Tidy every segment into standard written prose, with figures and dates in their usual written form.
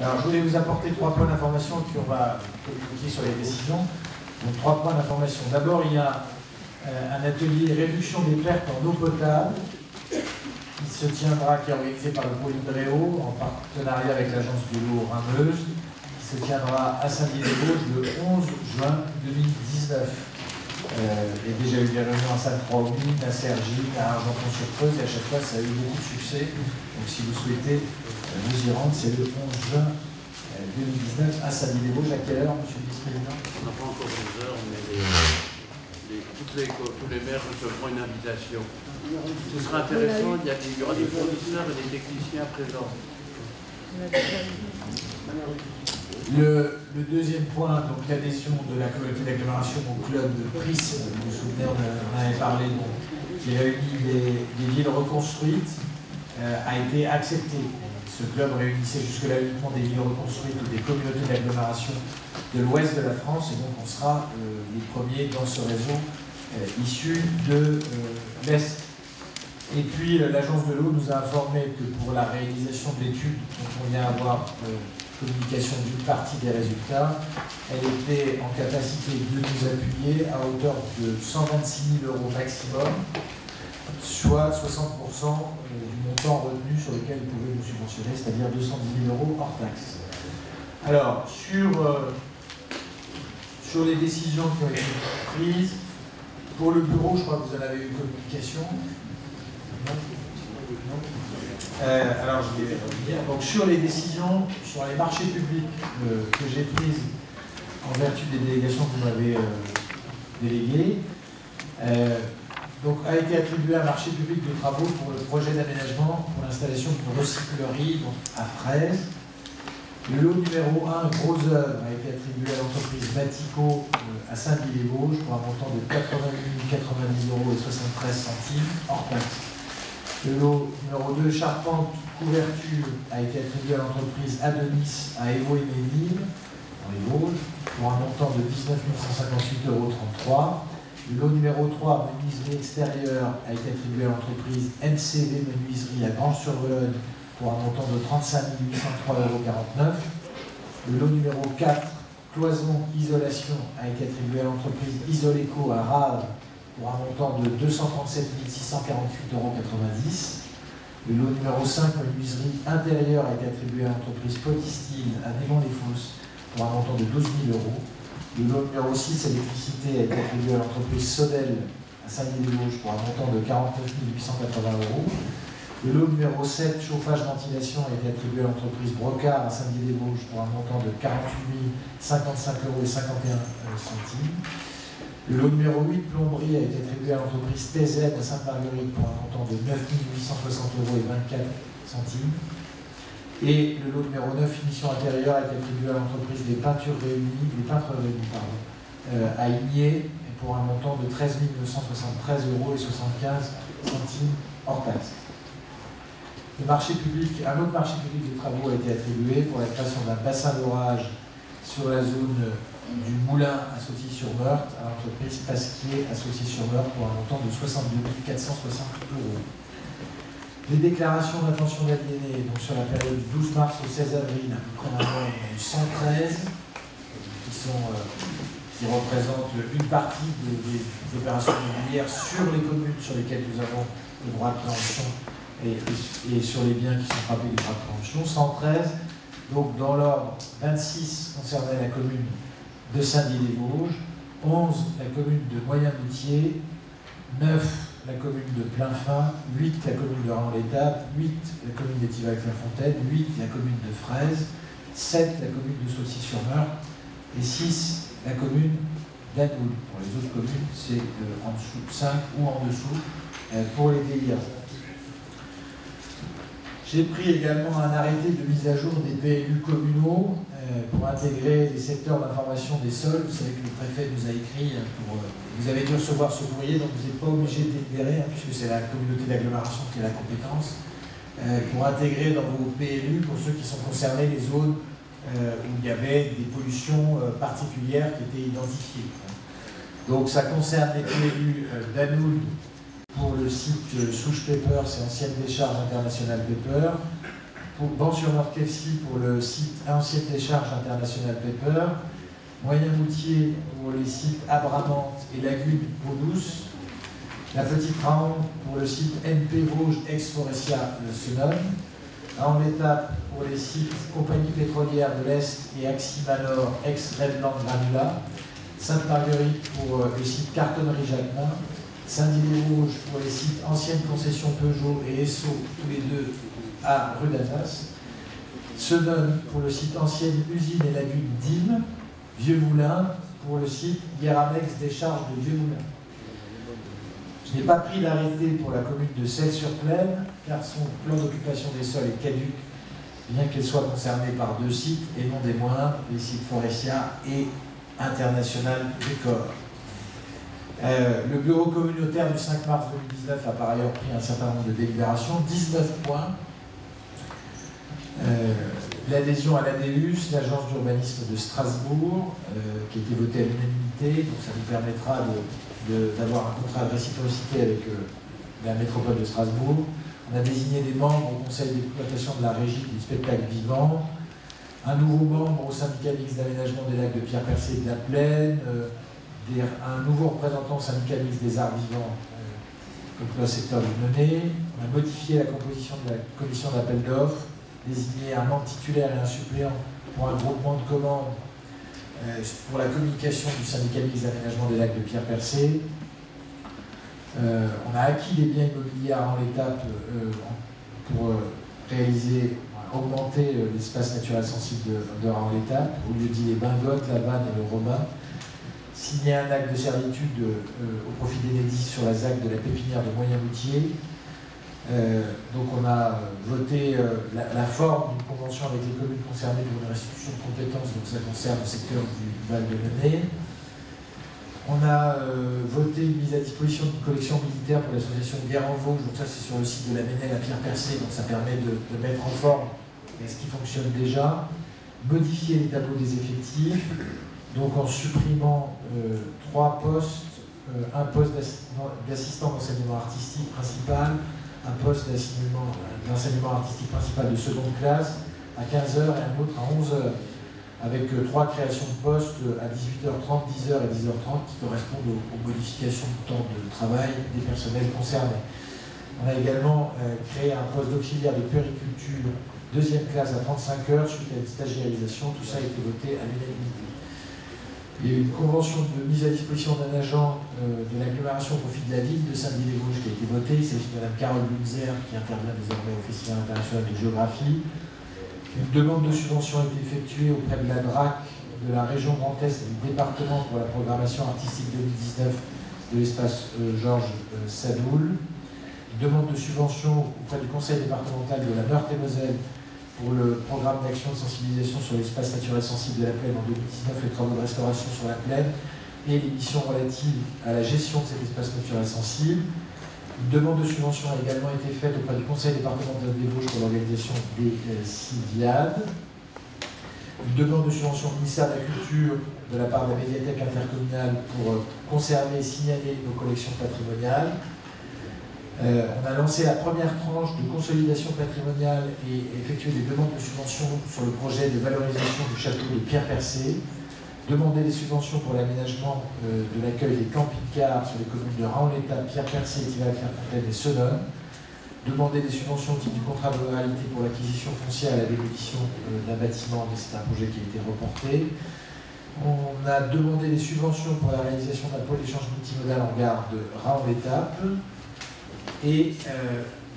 Alors, je voulais vous apporter 3 points d'information et puis on va communiquer sur les décisions. Donc, 3 points d'information. D'abord, il y a un atelier réduction des pertes en eau potable qui se tiendra, qui est organisé par le pôle Dréau en partenariat avec l'agence de l'eau Rhin-Meuse, qui se tiendra à Saint-Dié-des-Vosges le 11 juin 2019. Il y a déjà eu des réunions à Sainte-Croix-aux-Mines, à Cergy, à Argenton-sur-Creuse, et à chaque fois ça a eu beaucoup de succès. Donc si vous souhaitez vous y rendre, c'est le 11 juin 2019 à Saint-Dié-des-Vosges. À quelle heure, monsieur le vice-président? On n'a pas encore 11 heures, mais tous les maires recevront une invitation. Ce sera intéressant, il y aura des fournisseurs et des techniciens présents. Le deuxième point, donc l'adhésion de la communauté d'agglomération au club de Prisme, vous vous souvenez, on en avait parlé, donc, qui réunit des villes reconstruites, a été accepté. Ce club réunissait jusque-là uniquement des villes reconstruites ou des communautés d'agglomération de l'ouest de la France, et donc on sera les premiers dans ce réseau issu de l'Est. Et puis l'agence de l'eau nous a informé que pour la réalisation de l'étude, dont on vient avoir communication d'une partie des résultats, elle était en capacité de nous appuyer à hauteur de 126 000 € maximum, soit 60% du montant retenu sur lequel vous pouvez nous subventionner, c'est-à-dire 210 000 € hors taxe. Alors, sur les décisions qui ont été prises, pour le bureau, je crois que vous en avez eu communication. Alors, je vais revenir. Donc, sur les décisions, sur les marchés publics que j'ai prises en vertu des délégations que vous m'avez déléguées, donc, a été attribué un marché public de travaux pour le projet d'aménagement pour l'installation d'une recyclerie à Fraise. Le lot numéro 1, gros œuvre, a été attribué à l'entreprise Batico à Saint-Dié-des-Vosges pour un montant de 88 090 € et 73 centimes hors taxe. Le lot numéro 2, charpente, couverture, a été attribué à l'entreprise Adonis à Évo et Ménil, dans les Vosges, pour un montant de 19 158,33 €. Le lot numéro 3, menuiserie extérieure, a été attribué à l'entreprise MCV Menuiserie à Granges-sur-Vologne pour un montant de 35 803,49 €. Le lot numéro 4, cloison isolation, a été attribué à l'entreprise Isoleco à Raves pour un montant de 237 648,90 €. Le lot numéro 5, menuiserie intérieure, a été attribué à l'entreprise Polystyle à Négon-les-Fosses pour un montant de 12 000 €. Le lot numéro 6, électricité, a été attribué à l'entreprise Sodel à Saint-Dié-des-Vosges pour un montant de 49 880 €. Le lot numéro 7, chauffage-ventilation, a été attribué à l'entreprise Brocard à Saint-Dié-des-Vosges pour un montant de 48 055,51 €. Le lot numéro 8, plomberie, a été attribué à l'entreprise TZ à Sainte-Marguerite pour un montant de 9 860,24 €. Et le lot numéro 9, finition intérieure, a été attribué à l'entreprise des peintres réunis, à Igné pour un montant de 13 973,75 € hors taxe. Un autre marché public de travaux a été attribué pour la création d'un bassin d'orage sur la zone du Moulin à Sautilly-sur-Meurthe à l'entreprise Pasquier à Sautilly-sur-Meurthe pour un montant de 62 460 €. Les déclarations d'intention d'aliéner, donc sur la période du 12 mars au 16 avril, à peu près un mois, 113, qui représentent une partie des opérations immobilières sur les communes sur lesquelles nous avons le droit de préemption et sur les biens qui sont frappés du droit de préemption. 113, donc dans l'ordre, 26 concernaient la commune de Saint-Dié-des-Vosges, 11 la commune de Moyen-Moutier, 9 la commune de Plainfin, 8 la commune de Raon-l'Étape, 8 la commune d'Étivac-la-Fontaine, 8 la commune de Fraise, 7 la commune de Sautilly-sur-Meurthe et 6 la commune d'Anoul. Pour les autres communes, c'est en dessous, 5 ou en dessous pour les délires. J'ai pris également un arrêté de mise à jour des PLU communaux pour intégrer les secteurs d'information des sols. Vous savez que le préfet nous a écrit, vous avez dû recevoir ce courrier, donc vous n'êtes pas obligé de délibérer, puisque c'est la communauté d'agglomération qui a la compétence, pour intégrer dans vos PLU, pour ceux qui sont concernés, les zones où il y avait des pollutions particulières qui étaient identifiées. Donc ça concerne les PLU d'Anoul, pour le site Souche Paper, c'est ancienne décharge internationale Paper. Ban-sur-Nord-Kefsi pour le site Ancienne Décharge International Paper, Moyen-Moutier pour les sites Abramante et Lagune Eau Douce, la Petite Raon pour le site NP Vosges ex-Forestia Senon, Raon-l'Étape pour les sites Compagnie pétrolière de l'Est et Aximanor ex-Redland Granula, Sainte-Marguerite pour le site Cartonnerie Jacquemin, Saint-Dié-des-Vosges pour les sites Ancienne Concession Peugeot et Esso, tous les deux à rue d'Alsace, Senon pour le site Ancienne Usine et Lagune d'Île, Vieux-Moulin pour le site Hieramex Décharge de Vieux-Moulin. Je n'ai pas pris d'arrêté pour la commune de Celles-sur-Plaine, car son plan d'occupation des sols est caduc, bien qu'elle soit concernée par 2 sites, et non des moindres, les sites Forestia et International Récor. Le bureau communautaire du 5 mars 2019 a par ailleurs pris un certain nombre de délibérations, 19 points. L'adhésion à l'ADUS, l'agence d'urbanisme de Strasbourg, qui a été votée à l'unanimité, donc ça nous permettra d'avoir un contrat de réciprocité avec la métropole de Strasbourg. On a désigné des membres au conseil d'exploitation de la régie du spectacle vivant, un nouveau membre au syndicat mixte d'aménagement des lacs de Pierre-Percé et de la Plaine, un nouveau représentant au syndicat mixte des arts vivants au secteur du Menet. On a modifié la composition de la commission d'appel d'offres, désigné un membre titulaire et un suppléant pour un groupement de commandes pour la communication du syndicat mixte d'aménagement des lacs de Pierre-Percé. On a acquis des biens immobiliers en l'étape pour augmenter l'espace naturel sensible de Raon-l'Étape, au lieu dit les Bingotes, la Vanne et le Robin. Signer un acte de servitude au profit d'Enedis sur la ZAC de la pépinière de Moyen-Moutier. Donc on a voté la forme d'une convention avec les communes concernées pour une restitution de compétences, donc ça concerne le secteur du Val de Menet. On a voté une mise à disposition d'une collection militaire pour l'association Guerre en Vosges, donc ça c'est sur le site de la Ménelle à Pierre-Percé, donc ça permet de mettre en forme ce qui fonctionne déjà, modifier les tableaux des effectifs, donc en supprimant 3 postes, un poste d'assistant d'enseignement artistique principal, un poste d'enseignement artistique principal de seconde classe à 15h et un autre à 11h, avec 3 créations de postes à 18h30, 10h et 10h30 qui correspondent aux modifications de temps de travail des personnels concernés. On a également créé un poste d'auxiliaire de puériculture 2e classe à 35 heures suite à une stagiarisation. Tout ça a été voté à l'unanimité. Il y a eu une convention de mise à disposition d'un agent de l'agglomération au profit de la ville de Saint-Dié-des-Vosges qui a été votée. Il s'agit de Mme Carole Lunzer qui intervient désormais au Festival international de géographie. Une demande de subvention a été effectuée auprès de la DRAC de la région Grand Est et du département pour la programmation artistique 2019 de l'espace Georges Sadoul. Une demande de subvention auprès du conseil départemental de la Meurthe-et-Moselle pour le programme d'action de sensibilisation sur l'espace naturel sensible de la Plaine en 2019, les travaux de restauration sur la Plaine et les missions relatives à la gestion de cet espace naturel sensible. Une demande de subvention a également été faite auprès du conseil départemental des Vosges pour l'organisation des CIVIAD. Une demande de subvention au ministère de la Culture de la part de la médiathèque intercommunale pour conserver et signaler nos collections patrimoniales. On a lancé la première tranche de consolidation patrimoniale et effectué des demandes de subvention sur le projet de valorisation du château de Pierre-Percé, demandé des subventions pour l'aménagement de l'accueil des camping-cars sur les communes de Raon-l'Étape, Pierre-Percé, Thival-Clairefontaine et Senon, demandé des subventions au titre du contrat de ruralité pour l'acquisition foncière et la démolition d'un bâtiment, mais c'est un projet qui a été reporté. On a demandé des subventions pour la réalisation d'un pôle d'échange multimodal en gare de Raon-l'Étape, et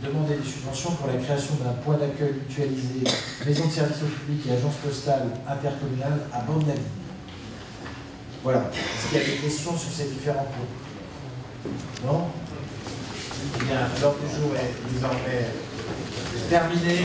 demander des subventions pour la création d'un point d'accueil mutualisé, maison de service au public et agence postale intercommunale à Bande-la-Ville. Voilà. Est-ce qu'il y a des questions sur ces différents points? Non? Eh bien, l'ordre du jour est désormais terminé.